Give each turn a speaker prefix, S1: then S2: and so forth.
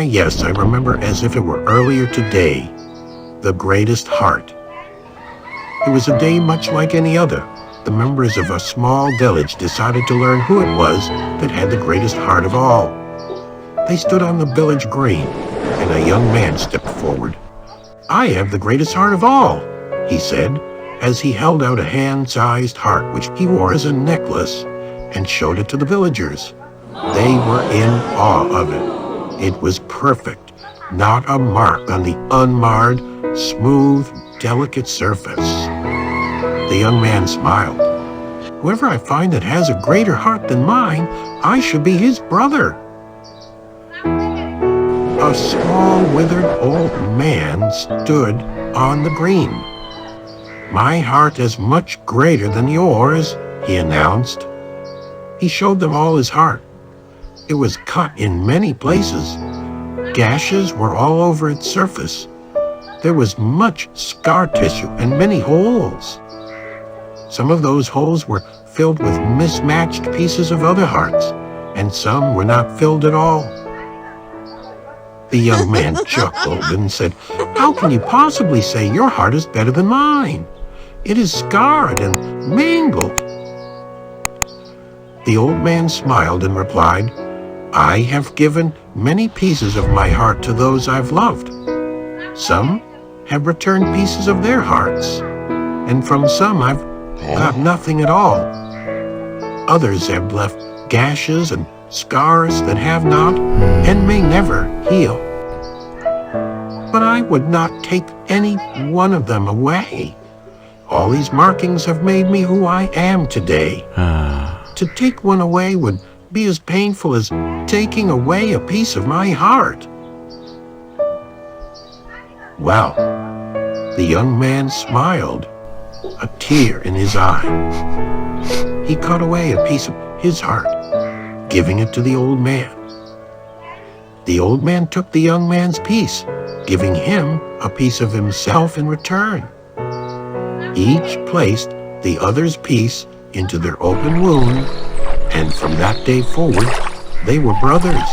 S1: Why, yes, I remember as if it were earlier today, the greatest heart. It was a day much like any other. The members of a small village decided to learn who it was that had the greatest heart of all. They stood on the village green, and a young man stepped forward. "I have the greatest heart of all," he said, as he held out a hand-sized heart which he wore as a necklace and showed it to the villagers. They were in awe of it. It was perfect, not a mark on the unmarred, smooth, delicate surface. The young man smiled. "Whoever I find that has a greater heart than mine, I should be his brother." A small, withered old man stood on the green. "My heart is much greater than yours," he announced. He showed them all his heart. It was cut in many places. Gashes were all over its surface. There was much scar tissue and many holes. Some of those holes were filled with mismatched pieces of other hearts, and some were not filled at all. The young man chuckled and said, "How can you possibly say your heart is better than mine? It is scarred and mangled." The old man smiled and replied, "I have given many pieces of my heart to those I've loved. Some have returned pieces of their hearts, and from some I've got nothing at all. Others have left gashes and scars that have not and may never heal. But I would not take any one of them away. All these markings have made me who I am today. To take one away would be as painful as taking away a piece of my heart." Well, the young man smiled, a tear in his eye. He cut away a piece of his heart, giving it to the old man. The old man took the young man's piece, giving him a piece of himself in return. Each placed the other's piece into their open wound, and from that day forward, they were brothers.